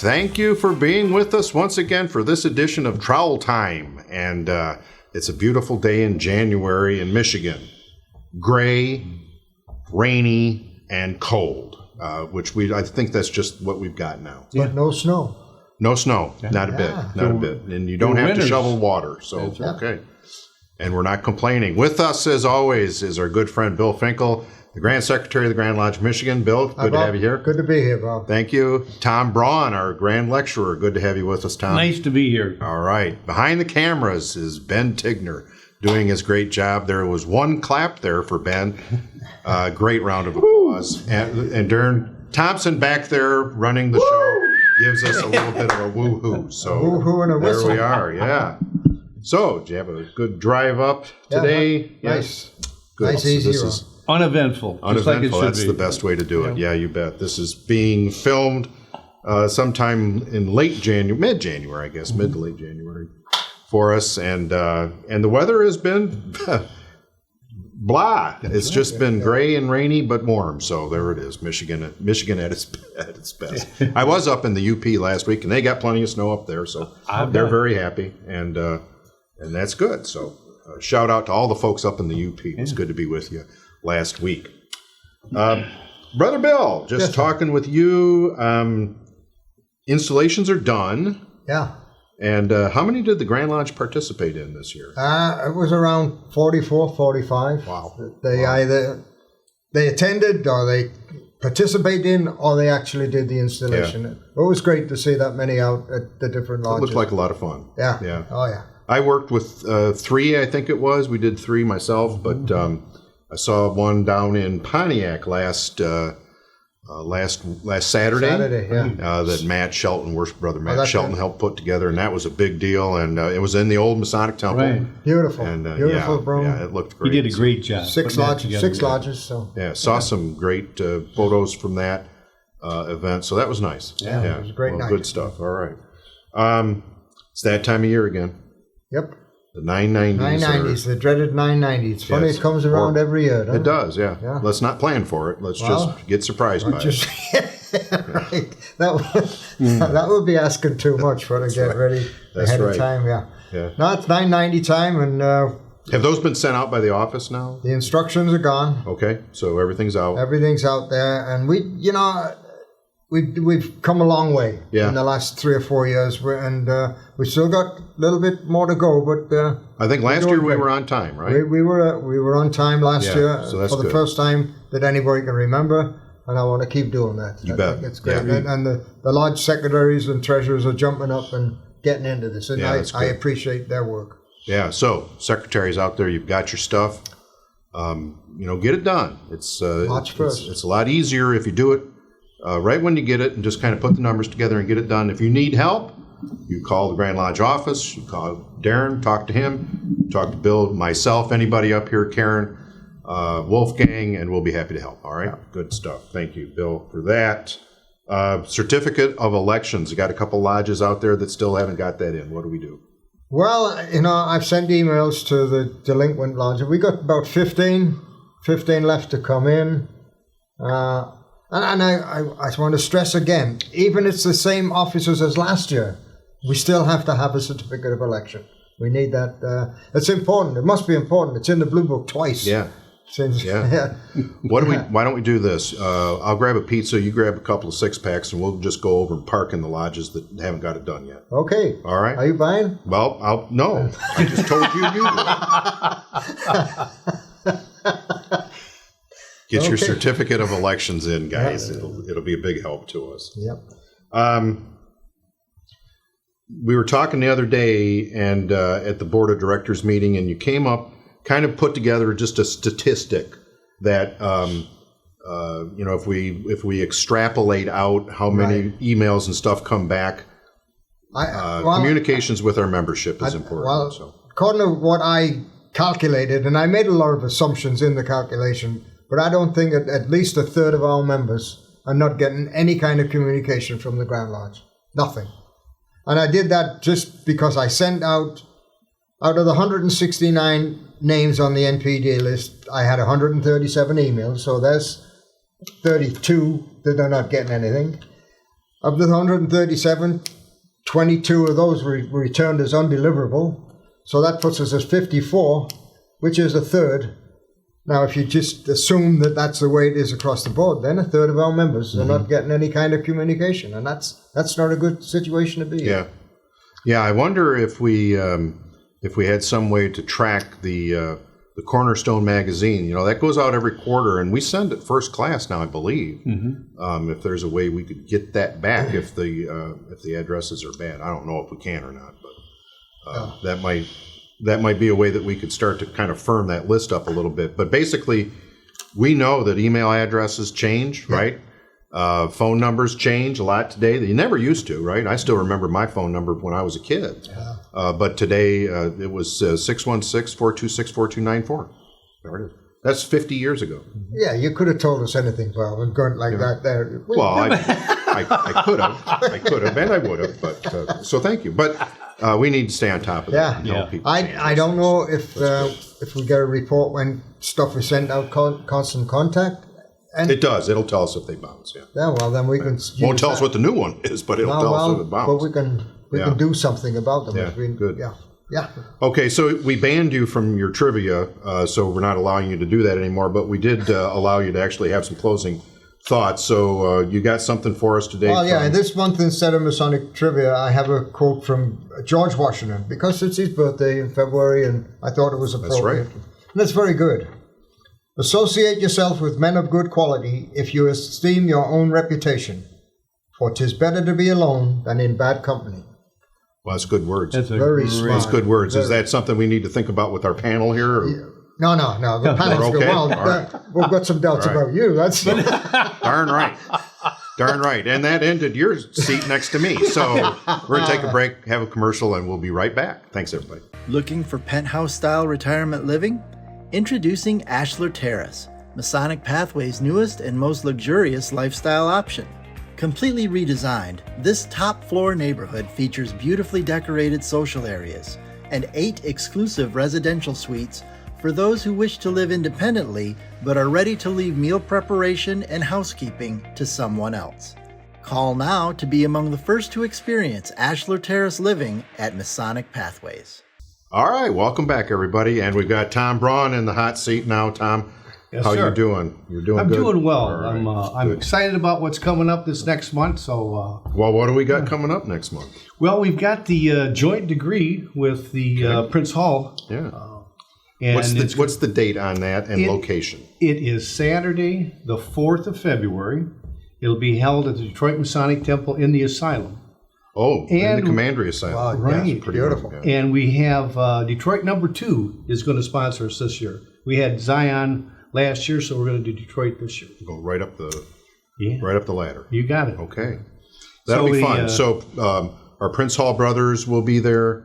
thank you for being with us once again for this edition of Trowel Time. And it's a beautiful day in January in Michigan. Gray, rainy, and cold, I think that's just what we've got now. But no snow. No snow, not a bit, not a bit. And you don't have to shovel water, so it's okay. And we're not complaining. With us, as always, is our good friend Bill Finkel, the Grand Secretary of the Grand Lodge of Michigan. Bill, good to have you here. Good to be here, Bob. Thank you. Tom Braun, our Grand Lecturer. Good to have you with us, Tom. Nice to be here. All right. Behind the cameras is Ben Tigner doing his great job. There was one clap there for Ben. Great round of applause. And Darren Thompson back there running the show gives us a little bit of a woo-hoo. So woo-hoo and a whistle. There we are, yeah. So, did you have a good drive up today? Nice. Good. Nice, easy this run. is Uneventful. uneventful. Just like it should That's be. the best way to do it. Yeah, you bet. This is being filmed sometime in mid-January, I guess, mid to late January for us. And the weather has been blah. It's just been gray and rainy, but warm. So there it is, Michigan at its best. I was up in the UP last week, and they got plenty of snow up there, so they're very happy, and that's good. So shout out to all the folks up in the UP. It's good to be with you last week. Brother Bill, just talking with you. Installations are done. Yeah. And how many did the Grand Lodge participate in this year? It was around 44, 45. Wow. Either they attended or they participated in or they actually did the installation. Yeah. It was great to see that many out at the different lodges. It looked like a lot of fun. Yeah. Yeah. Oh, yeah. I worked with 3, I think it was. We did 3 myself, but I saw one down in Pontiac last Saturday. That Matt Shelton, worship brother Matt Shelton, helped put together, and that was a big deal. And it was in the old Masonic Temple. Right. Beautiful. And, beautiful, Braun. Yeah, it looked great. He did a great job. 6 lodges. So Yeah, saw some great photos from that event. So that was nice. Yeah, it was a great night. Good stuff. All right. It's that time of year again. Yep. The 990s. 990s, the dreaded 990s. It's funny, it comes around every year, doesn't it? It does, yeah. Let's not plan for it. Let's just get surprised by it. Right. That would be asking too much for to get ready ahead of time, yeah. No, it's 990 time, and have those been sent out by the office now? The instructions are gone. Okay, so everything's out. Everything's out there, and we've come a long way in the last 3 or 4 years, and we still got a little bit more to go. But I think last year we were on time, right? We were on time last year so that's for the first time that anybody can remember, and I want to keep doing that. You bet. It's great, and the lodge secretaries and treasurers are jumping up and getting into this, and I appreciate their work. Yeah. So secretaries out there, you've got your stuff. Get it done. It's it's a lot easier if you do it right when you get it and just kind of put the numbers together and get it done. If you need help, you call the Grand Lodge office, you call Darren, talk to him, talk to Bill, myself, anybody up here, Karen, Wolfgang, and we'll be happy to help. All right? Good stuff. Thank you, Bill, for that. Certificate of elections. You got a couple lodges out there that still haven't got that in. What do we do? Well, I've sent emails to the delinquent lodges. We got about 15 left to come in. And I want to stress again, even it's the same officers as last year, we still have to have a certificate of election. We need that. It's important. It must be important. It's in the Blue Book twice. Yeah. Why don't we do this? I'll grab a pizza, you grab a couple of 6-packs, and we'll just go over and park in the lodges that haven't got it done yet. Okay. All right. Are you buying? Well, no. I just told you do. Get your certificate of elections in, guys. It'll be a big help to us. Yep. We were talking the other day and at the board of directors meeting, and you came up, kind of put together just a statistic that if we extrapolate out how many emails and stuff come back, communications with our membership is important. According to what I calculated, and I made a lot of assumptions in the calculation, but I don't think at least a third of our members are not getting any kind of communication from the Grand Lodge. Nothing. And I did that just because I sent out of the 169 names on the NPD list, I had 137 emails, so there's 32 that are not getting anything. Of the 137, 22 of those were returned as undeliverable. So that puts us at 54, which is a third. Now, if you just assume that that's the way it is across the board, then a third of our members are not getting any kind of communication, and that's not a good situation to be in. Yeah, yeah. I wonder if we had some way to track the Cornerstone magazine. That goes out every quarter, and we send it first class now, I believe. If there's a way we could get that back, if the addresses are bad, I don't know if we can or not, but that might be a way that we could start to kind of firm that list up a little bit. But basically, we know that email addresses change, right? Phone numbers change a lot today that you never used to, right? I still remember my phone number when I was a kid. But today it was 616-426-4294. There it is. That's 50 years ago. Yeah, you could have told us anything, Bob, and gone like that there. Well, I could have, and I would have. But so thank you. But we need to stay on top of that. I don't know if we get a report when stuff is sent out, constant contact. And it does. It'll tell us if they bounce. Yeah. Yeah. Well, then we can. Won't tell us what the new one is, but it'll tell us if it bounced. But we can do something about them. Yeah. Good. Yeah. Yeah. Okay, so we banned you from your trivia, so we're not allowing you to do that anymore. But we did allow you to actually have some closing thoughts. So you got something for us today? Well, yeah. This month, instead of Masonic trivia, I have a quote from George Washington, because it's his birthday in February, and I thought it was appropriate. That's right. And that's very good. Associate yourself with men of good quality if you esteem your own reputation, for 'tis better to be alone than in bad company. Well, that's good words. That's Very smart. That's good words. Is that something we need to think about with our panel here? Or? No. The panel's Okay. go well. Right. We've got some doubts about you. That's Darn right. Darn right. And that ended your seat next to me. So we're going to take a break, have a commercial, and we'll be right back. Thanks, everybody. Looking for penthouse-style retirement living? Introducing Ashlar Terrace, Masonic Pathway's newest and most luxurious lifestyle option. Completely redesigned, this top-floor neighborhood features beautifully decorated social areas and 8 exclusive residential suites for those who wish to live independently but are ready to leave meal preparation and housekeeping to someone else. Call now to be among the first to experience Ashlar Terrace living at Masonic Pathways. All right, welcome back, everybody. And we've got Tom Braun in the hot seat now. Tom, Yes, how sir. you doing? You're doing I'm good? doing well. All right, I'm good. excited about what's coming up this next month. So, Well, what do we got coming up next month? well, we've got the joint degree with the Prince Hall. Yeah. And What's the date on that and location? It is Saturday, the 4th of February. It'll be held at the Detroit Masonic Temple in the Asylum. Oh, in the And- Commandery Asylum. Wow, Right. Yes, pretty Beautiful. good, yeah. And we have Detroit number 2 is going to sponsor us this year. We had Zion last year, so we're going to do Detroit this year. Go right up the Yeah, ladder. you got it. Okay, that'll be fun. So our Prince Hall brothers will be there.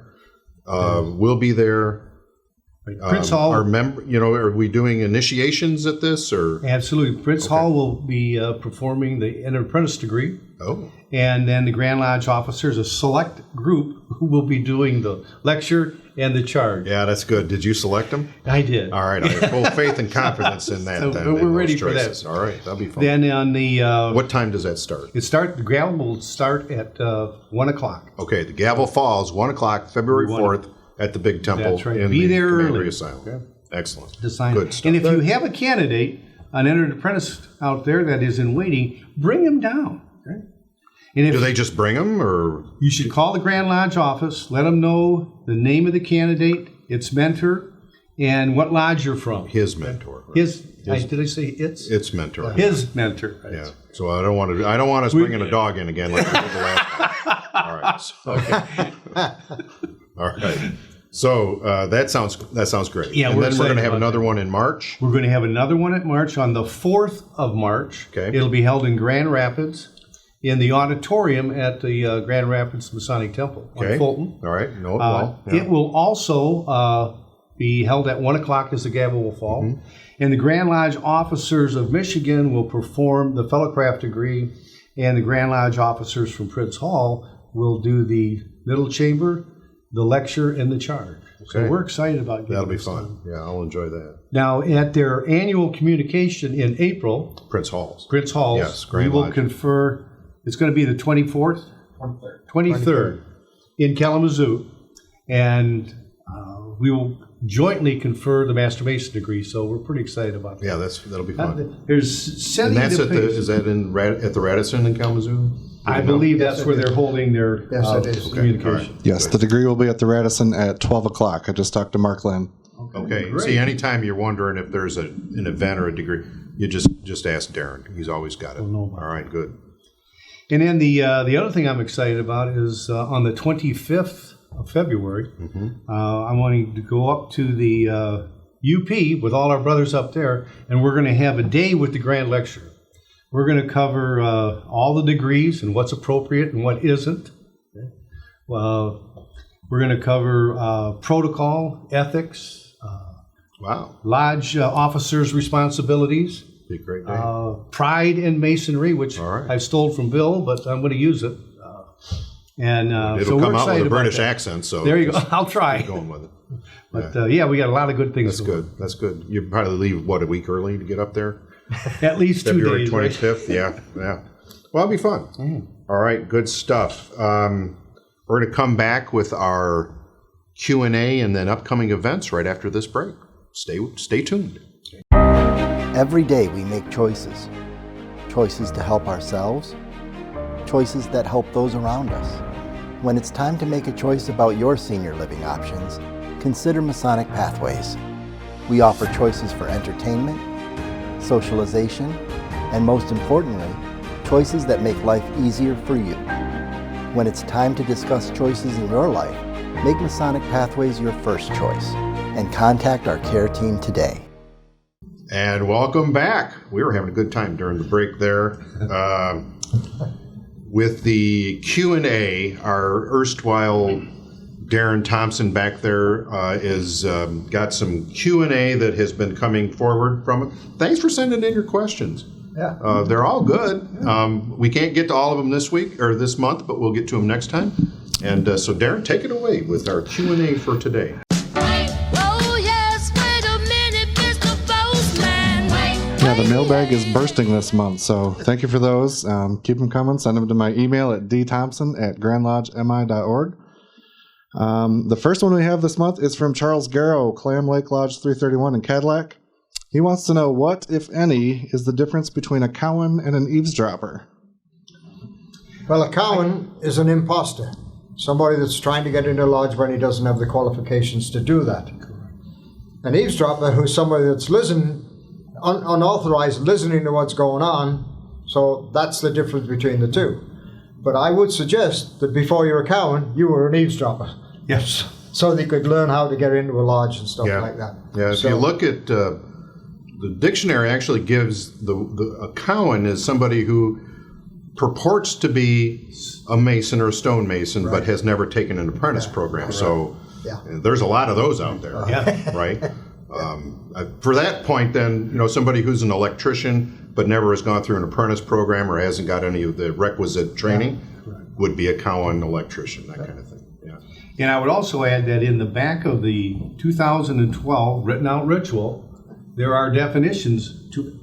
We'll be there. Prince Hall. Are are we doing initiations at this or? Absolutely. Prince Hall will be performing the apprentice degree. Oh, And then the Grand Lodge officers, a select group who will be doing the lecture and the charge. yeah, that's good. Did you select them? I did. All right, I have full faith and confidence in that. So then, we're in those ready for that. choices. All right, that'll be fun. Then on the What time does that start? the gavel will start at 1 o'clock. Okay, the gavel falls 1 o'clock, February 4th, at the big temple That's right. in Be the there Commandery early. Asylum. Okay. Excellent. To sign. Good stuff. And if you have a candidate, an entered apprentice out there that is in waiting, bring him down. Okay? And if Do they just bring them or? you should call the Grand Lodge office, let them know the name of the candidate, its mentor, and what lodge you're from. His mentor. Right? Did I say its? Its mentor. His mentor. Right. Yeah. So I don't want us bringing a dog in again like we did the last time. All right. So, all right. So that sounds great. Yeah, and we're then we're going to excited have about another that. one in March. We're going to have another one at March on the 4th of March. Okay. It'll be held in Grand Rapids in the auditorium at the Grand Rapids Masonic Temple Okay. on Fulton. All right. No, well, yeah. It will also be held at 1 o'clock as the gavel will fall. Mm-hmm. And the Grand Lodge officers of Michigan will perform the fellowcraft degree, and the Grand Lodge officers from Prince Hall will do the middle chamber, the lecture, and the charge. So Okay. we're excited about getting That'll be this fun. done. Yeah, I'll enjoy that. Now, at their annual communication in April, Prince Hall's. Prince Hall's, Yes, we Grand will Lodge. confer It's going to be the 24th? 23rd in Kalamazoo. And we will jointly confer the Master Mason degree, so we're pretty excited about that. Yeah, that'll be fun. There's And that's at the, pace. is that at the Radisson in Kalamazoo? I believe that's where they're holding their communication. All right. Yes, the degree will be at the Radisson at 12 o'clock. I just talked to Mark Lynn. Okay. Great. See, anytime you're wondering if there's an event or a degree, you just ask Darren. He's always got it. know about All right, good. And then the other thing I'm excited about is on the 25th of February, I'm wanting to go up to the UP with all our brothers up there, and we're going to have a day with the Grand Lecture. We're going to cover all the degrees and what's appropriate and what isn't. We're going to cover protocol, ethics, Wow. lodge officers' responsibilities, Be a great day. pride in masonry, which All right. I stole from Bill, but I'm going to use it. It'll so we're come out excited with a about British that. accent, so There you go. just I'll try. keep going with it. But yeah, we got a lot of good things. That's good. That's good. You probably leave, what, a week early to get up there? At least 2 February days. Right? 25th, yeah. Well, it'll be fun. All right, good stuff. We're going to come back with our Q&A and then upcoming events right after this break. Stay tuned. Every day we make choices. Choices to help ourselves. Choices that help those around us. When it's time to make a choice about your senior living options, consider Masonic Pathways. We offer choices for entertainment, socialization, and most importantly, choices that make life easier for you. When it's time to discuss choices in your life, make Masonic Pathways your first choice and contact our care team today. And welcome back. We were having a good time during the break there. With the Q&A, our erstwhile Darren Thompson back there is got some Q&A that has been coming forward from it. Thanks for sending in your questions. Yeah. They're all good. We can't get to all of them this week or this month, but we'll get to them next time. And so Darren, take it away with our Q&A for today. Yeah, the mailbag is bursting this month, so thank you for those. Keep them coming. Send them to my email at dthompson@grandlodgemi.org. The first one we have this month is from Charles Garrow, Clam Lake Lodge 331 in Cadillac. He wants to know what, if any, is the difference between a Cowan and an eavesdropper? Well, a Cowan is an imposter. Somebody that's trying to get into a lodge when he doesn't have the qualifications to do that. An eavesdropper who's somebody that's listening, unauthorized listening to what's going on. So that's the difference between the two. But I would suggest that before you're a Cowan, you were an eavesdropper. Yes. So they could learn how to get into a lodge and stuff like that. Yeah, if So- you look at the dictionary, actually gives a Cowan is somebody who purports to be a mason or a stonemason, but has never taken an apprentice program. So there's a lot of those out there, right? For that point, then, somebody who's an electrician but never has gone through an apprentice program or hasn't got any of the requisite training would be a Cowan electrician, that kind of thing. Yeah. And I would also add that in the back of the 2012 written out ritual, there are definitions to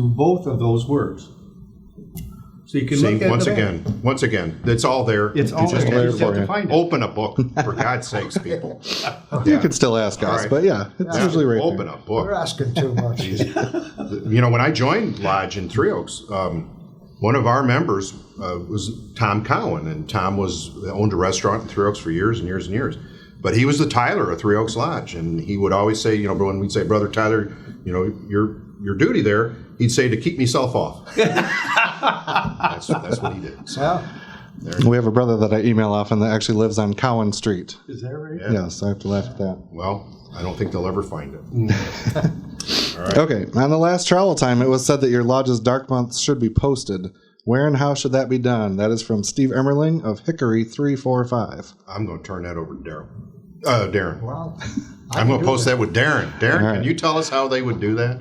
both of those words. So you can look at once again, it's all there. It's all just there. You for just have to you. find it. open a book, for God's sakes, people. You can still ask us, right. but yeah, it's usually right Open there. a book. You're asking too much. When I joined Lodge in Three Oaks, one of our members was Tom Cowan, and Tom owned a restaurant in Three Oaks for years and years and years. But he was the Tyler of Three Oaks Lodge, and he would always say, when we'd say, "Brother Tyler, your duty there," he'd say, "to keep myself off." That's what he did. So, We have a brother that I email often that actually lives on Cowan Street. Is that right? yeah. Yes, I have to laugh at that. Well, I don't think they'll ever find it. Okay, on the last travel time, it was said that your lodge's dark months should be posted. Where and how should that be done? That is from Steve Emmerling of Hickory 345. I'm going to turn that over to Darren. Well, I'm going to post that with Darren. Darren, All right. can you tell us how they would do that?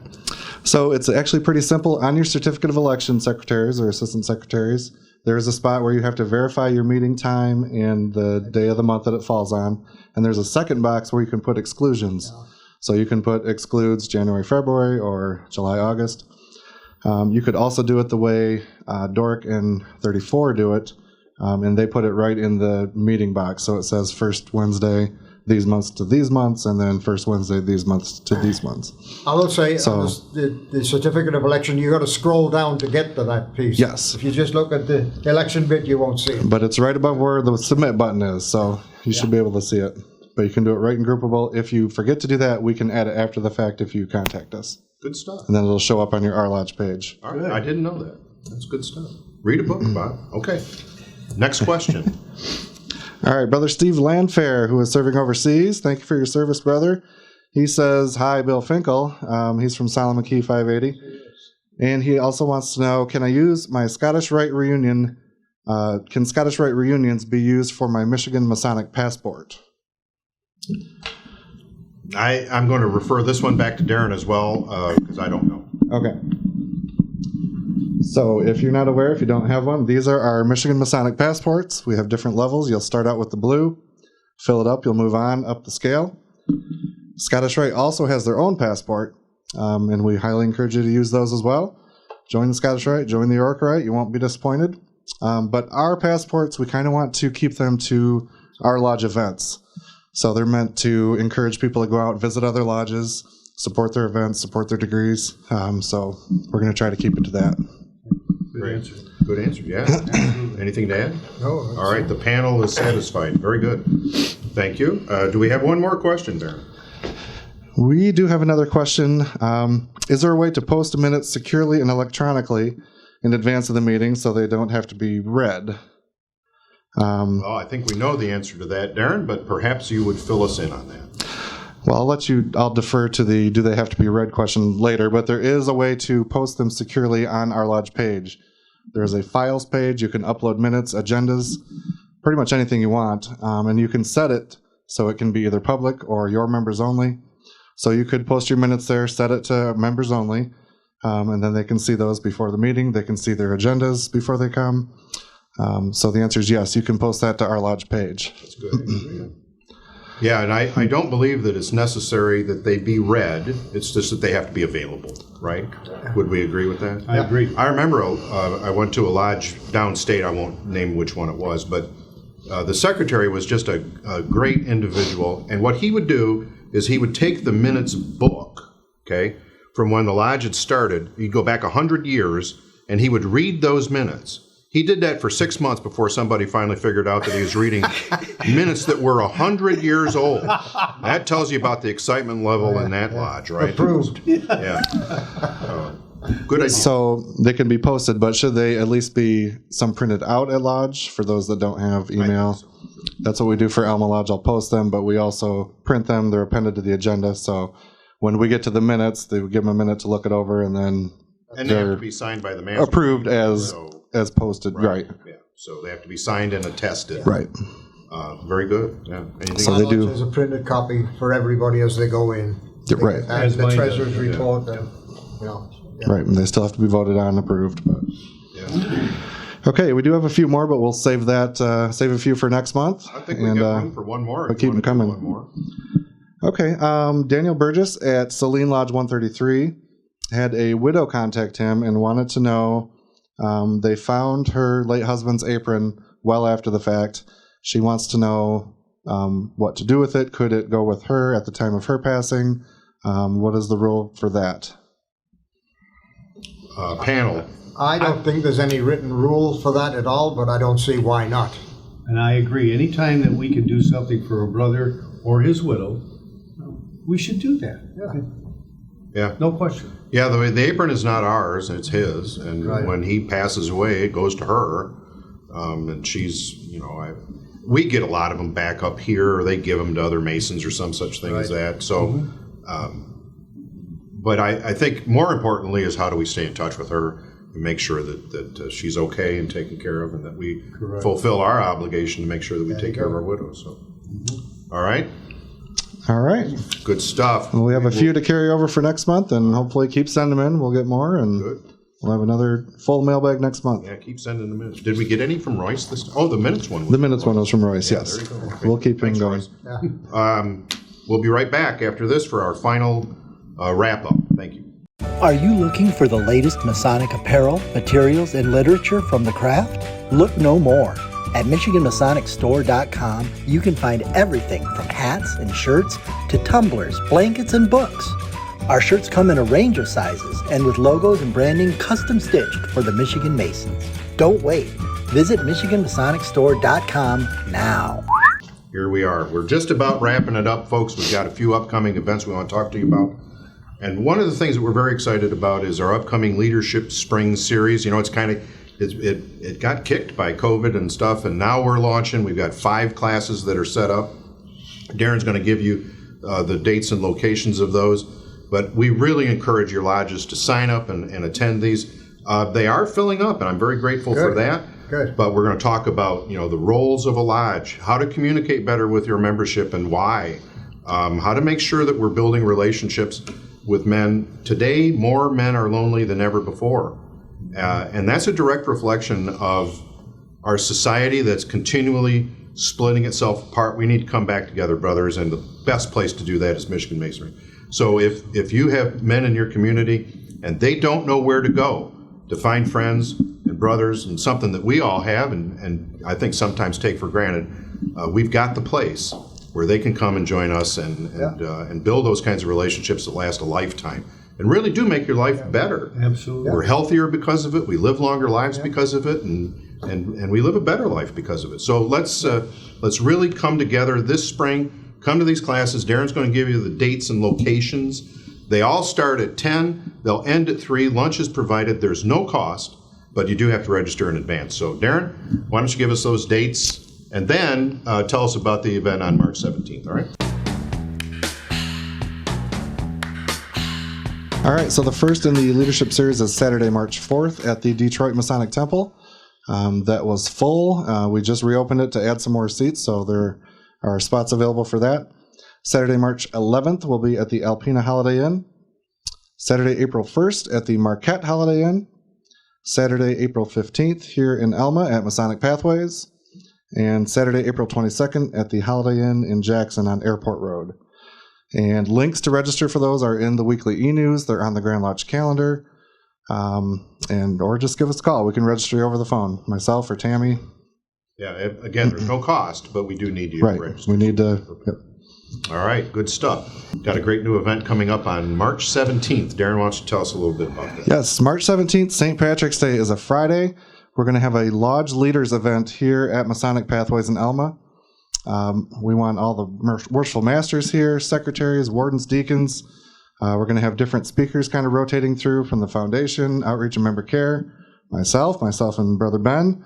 So it's actually pretty simple. On your certificate of election, secretaries or assistant secretaries, there is a spot where you have to verify your meeting time and the day of the month that it falls on. And there's a second box where you can put exclusions. So you can put excludes January, February, or July, August. You could also do it the way Doric and 34 do it, and they put it right in the meeting box. So it says first Wednesday these months to these months, and then first Wednesday these months to these months. I will say, So- on the certificate of election, you got to scroll down to get to that piece. Yes. If you just look at the election bit, you won't see it. But it's right above where the submit button is, so you should be able to see it. But you can do it right in Groupable. If you forget to do that, we can add it after the fact if you contact us. Good stuff. And then it'll show up on your RLodge page. All right, I didn't know that. That's good stuff. Read a book, Bob. Okay. Next question. All right, Brother Steve Landfair, who is serving overseas. Thank you for your service, brother. He says, hi, Bill Finkel. He's from Solomon Key 580. And he also wants to know, can I use my Scottish Rite reunion? Can Scottish Rite reunions be used for my Michigan Masonic passport? I'm going to refer this one back to Darren as well, because I don't know. Okay. So if you're not aware, if you don't have one, these are our Michigan Masonic passports. We have different levels. You'll start out with the blue, fill it up, you'll move on up the scale. Scottish Rite also has their own passport, and we highly encourage you to use those as well. Join the Scottish Rite, join the York Rite, you won't be disappointed. But our passports, we kind of want to keep them to our lodge events. So they're meant to encourage people to go out, visit other lodges, support their events, support their degrees. So we're going to try to keep it to that. Good answer. Good answer, yeah. Anything to add? No. All right, the panel is satisfied. Very good. Thank you. Do we have one more question, Darren? We do have another question. Is there a way to post minutes securely and electronically in advance of the meeting so they don't have to be read? Well, I think we know the answer to that, Darren, but perhaps you would fill us in on that. Well, I'll defer to the do they have to be read question later, but there is a way to post them securely on our lodge page. There's a files page. You can upload minutes, agendas, pretty much anything you want, and you can set it so it can be either public or your members only. So you could post your minutes there, set it to members only, and then they can see those before the meeting. They can see their agendas before they come. So the answer is yes, you can post that to our lodge page. That's good. Yeah, and I don't believe that it's necessary that they be read. It's just that they have to be available, right? Would we agree with that? I agree. I remember I went to a lodge downstate. I won't name which one it was, but the secretary was just a great individual. And what he would do is he would take the minutes book, okay, from when the lodge had started. He'd go back 100 years, and he would read those minutes. He did that for 6 months before somebody finally figured out that he was reading minutes that were 100 years old. That tells you about the excitement level in that lodge, right? Approved. Yeah. Good idea. So they can be posted, but should they at least be some printed out at lodge for those that don't have email? That's what we do for Alma Lodge. I'll post them, but we also print them. They're appended to the agenda. So when we get to the minutes, they would give them a minute to look it over, and then and they have to be signed by the manager. approved as posted. Right. Yeah. So they have to be signed and attested. Right. Very good. Yeah. Anything So else? they do. There's a printed copy for everybody as they go in. Right. And As the mine treasurer's does, yeah. report, and, you know. Yeah. Right. And they still have to be voted on and approved. But Yeah. okay, we do have a few more, but we'll save that. Save a few for next month. I think we got room for one more. but if you keep them wanna do coming. one more. Okay. Daniel Burgess at Celine Lodge 133 had a widow contact him and wanted to know. They found her late husband's apron well after the fact. She wants to know what to do with it. Could it go with her at the time of her passing? What is the rule for that? Panel. I don't think there's any written rule for that at all, but I don't see why not. And I agree. Anytime that we can do something for a brother or his widow, we should do that. Yeah. No question. Yeah, the apron is not ours, it's his, and Right. when he passes away, it goes to her, and she's, we get a lot of them back up here, or they give them to other Masons or some such thing as that, so, but I think more importantly is how do we stay in touch with her and make sure that she's okay and taken care of, and that we fulfill our obligation to make sure that we take care of our widows, so. All right, All right. good stuff. Well, we have a few to carry over for next month, and hopefully keep sending them in. We'll get more, and Good. we'll have another full mailbag next month. Yeah, keep sending the minutes. Did we get any from Royce this time? Oh, the minutes one. The minutes one was from Royce, yes. There you go. Okay. We'll keep him Thanks, going. Royce. We'll be right back after this for our final wrap-up. Thank you. Are you looking for the latest Masonic apparel, materials, and literature from the craft? Look no more. At MichiganMasonicStore.com, you can find everything from hats and shirts to tumblers, blankets, and books. Our shirts come in a range of sizes and with logos and branding custom stitched for the Michigan Masons. Don't wait. Visit MichiganMasonicStore.com now. Here we are. We're just about wrapping it up, folks. We've got a few upcoming events we want to talk to you about. And one of the things that we're very excited about is our upcoming Leadership Spring Series. You know, it got kicked by COVID and stuff, and now we're launching. We've got 5 classes that are set up. Darren's going to give you the dates and locations of those. But we really encourage your lodges to sign up and attend these. They are filling up, and I'm very grateful for that. Good. But we're going to talk about, you know, the roles of a lodge, how to communicate better with your membership and why, how to make sure that we're building relationships with men. Today, more men are lonely than ever before. And that's a direct reflection of our society that's continually splitting itself apart. We need to come back together, brothers, and the best place to do that is Michigan Masonry. So if you have men in your community and they don't know where to go to find friends and brothers and something that we all have and I think sometimes take for granted, we've got the place where they can come and join us and build those kinds of relationships that last a lifetime and really do make your life better. Absolutely. We're healthier because of it. We live longer lives because of it, and we live a better life because of it. So let's really come together this spring. Come to these classes. Darren's going to give you the dates and locations. They all start at 10. They'll end at 3. Lunch is provided. There's no cost, but you do have to register in advance. So Darren, why don't you give us those dates and then tell us about the event on March 17th, all right? All right, so the first in the leadership series is Saturday, March 4th at the Detroit Masonic Temple. That was full. We just reopened it to add some more seats, so there are spots available for that. Saturday, March 11th will be at the Alpena Holiday Inn. Saturday, April 1st at the Marquette Holiday Inn. Saturday, April 15th here in Elma at Masonic Pathways. And Saturday, April 22nd at the Holiday Inn in Jackson on Airport Road. And links to register for those are in the weekly e-news. They're on the Grand Lodge calendar. Or just give us a call. We can register you over the phone, myself or Tammy. Yeah, again, there's no cost, but we do need you to register. We need to. Yep. All right, good stuff. Got a great new event coming up on March 17th. Darren, why don't you tell us a little bit about that? Yes, March 17th, St. Patrick's Day is a Friday. We're going to have a Lodge Leaders event here at Masonic Pathways in Elma. We want all the worshipful masters here, secretaries, wardens, deacons. We're going to have different speakers kind of rotating through from the foundation, outreach and member care, myself and Brother Ben.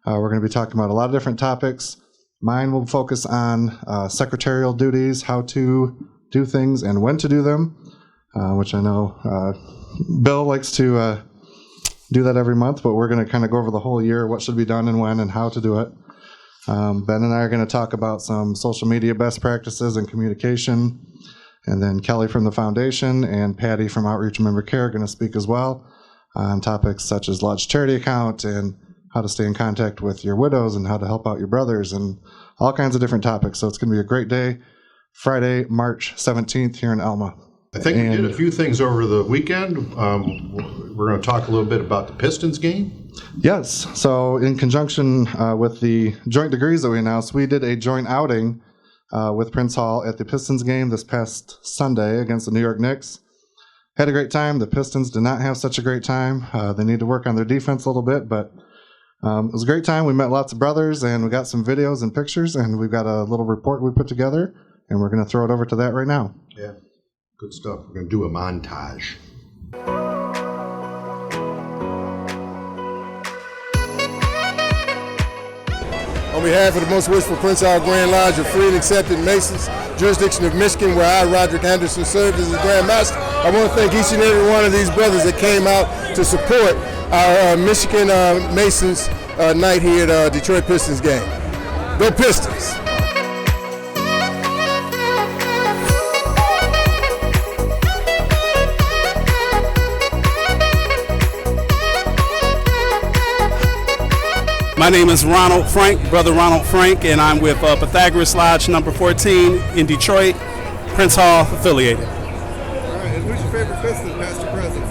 We're going to be talking about a lot of different topics. Mine will focus on secretarial duties, how to do things and when to do them, which I know Bill likes to do that every month, but we're going to kind of go over the whole year, what should be done and when and how to do it. Ben and I are going to talk about some social media best practices and communication. And then Kelly from the foundation and Patty from Outreach and Member Care are going to speak as well on topics such as Lodge Charity Account and how to stay in contact with your widows and how to help out your brothers and all kinds of different topics. So it's going to be a great day. Friday, March 17th here in Elma. I think we did a few things over the weekend. We're going to talk a little bit about the Pistons game. Yes. So in conjunction with the joint degrees that we announced, we did a joint outing with Prince Hall at the Pistons game this past Sunday against the New York Knicks. Had a great time. The Pistons did not have such a great time. They need to work on their defense a little bit, but it was a great time. We met lots of brothers, and we got some videos and pictures, and we've got a little report we put together, and we're going to throw it over to that right now. Yeah, good stuff. We're going to do a montage. On behalf of the Most Wishful Prince Hall Grand Lodge of Free and Accepted Masons, jurisdiction of Michigan, where I, Roderick Anderson, served as the Grand Master, I want to thank each and every one of these brothers that came out to support our Michigan Masons night here at Detroit Pistons game. Go Pistons! My name is Ronald Frank, Brother Ronald Frank, and I'm with Pythagoras Lodge number 14 in Detroit, Prince Hall affiliated. All right, and who's your favorite Pistons, past or present?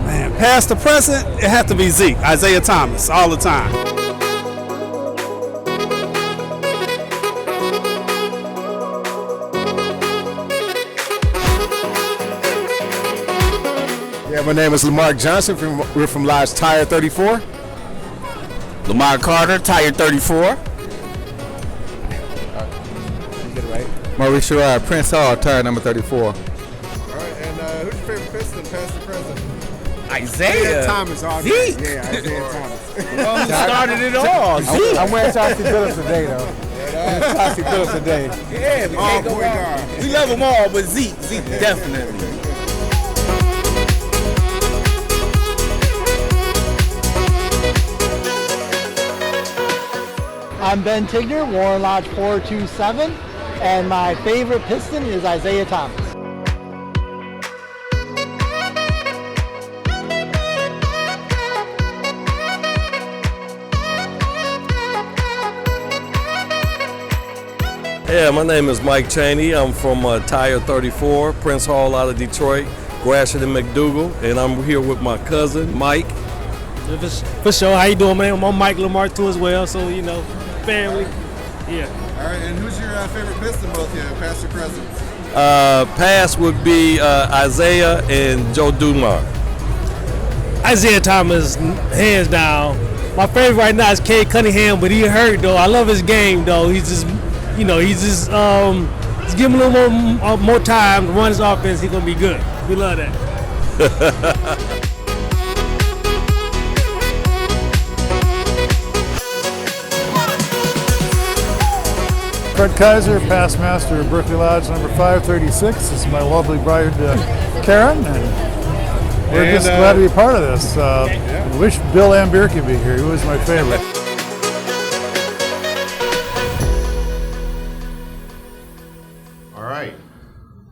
Man, past the present, it has to be Zeke, Isaiah Thomas, all the time. Yeah, my name is Lamar Johnson. We're from Lodge Tire 34. Lamar Carter, Tire 34. Mauricio Prince Hall, tire number 34. All right, and who's your favorite Piston, past or present? Isaiah Thomas. Zeke. Yeah, Isaiah Thomas. Well, he started it all. Zeke. I'm wearing Chauncey Billups today, though. Chauncey Billups today. Yeah, we can't go wrong. We love them all, but Zeke definitely. I'm Ben Tigner, Warren Lodge 427, and my favorite Piston is Isaiah Thomas. Yeah, my name is Mike Chaney. I'm from Tire 34, Prince Hall out of Detroit, Gratiot and McDougal, and I'm here with my cousin, Mike. For sure. How you doing, man? I'm Mike Lamar too as well, so, you know, family. Yeah. All right, and who's your favorite Piston, both you, past or present? Past would be Isaiah and Joe Dumars. Isaiah Thomas, hands down. My favorite right now is Cade Cunningham, but he hurt, though. I love his game, though. He's just, you know, just give him a little more time to run his offense. He's going to be good. We love that. Fred Kaiser, past master of Berkeley Lodge number 536. This is my lovely bride, Karen, and we're just glad to be part of this. Wish Bill Ambier could be here. He was my favorite. All right.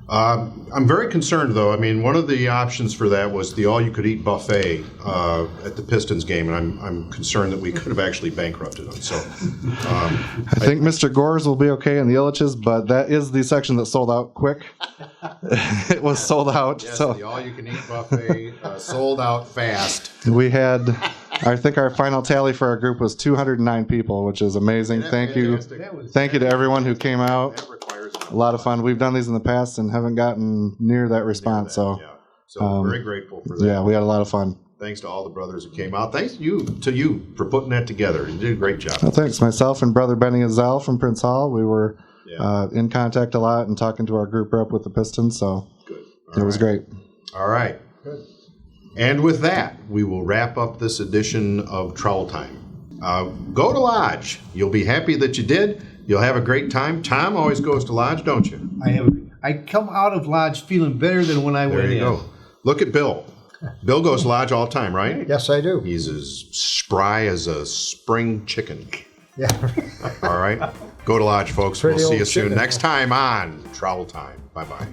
I'm very concerned, though. I mean, one of the options for that was the all-you-could-eat buffet at the Pistons game, and I'm concerned that we could have actually bankrupted them. So, I think Mr. Gores will be okay in the Illiches, but that is the section that sold out quick. It was sold out. Yes, so the all-you-can-eat buffet sold out fast. we had, I think our final tally for our group was 209 people, which is amazing. Thank you. Thank you to everyone who came out. A lot of fun. We've done these in the past and haven't gotten near that response. So very grateful for that. Yeah, we had a lot of fun. Thanks to all the brothers who came out. Thanks to you for putting that together. You did a great job. Well, thanks. Myself and brother Benny Azal from Prince Hall. We were in contact a lot and talking to our group rep with the Pistons. So it was great. All right. Good. And with that, we will wrap up this edition of Trowel Time. Go to Lodge. You'll be happy that you did. You'll have a great time. Tom always goes to Lodge, don't you? I come out of Lodge feeling better than when I went in. There you go. Look at Bill. Bill goes to Lodge all the time, right? Yes, I do. He's as spry as a spring chicken. Yeah. All right. Go to Lodge, folks. Pretty We'll see old you soon chicken. next time on Trowel Time. Bye-bye.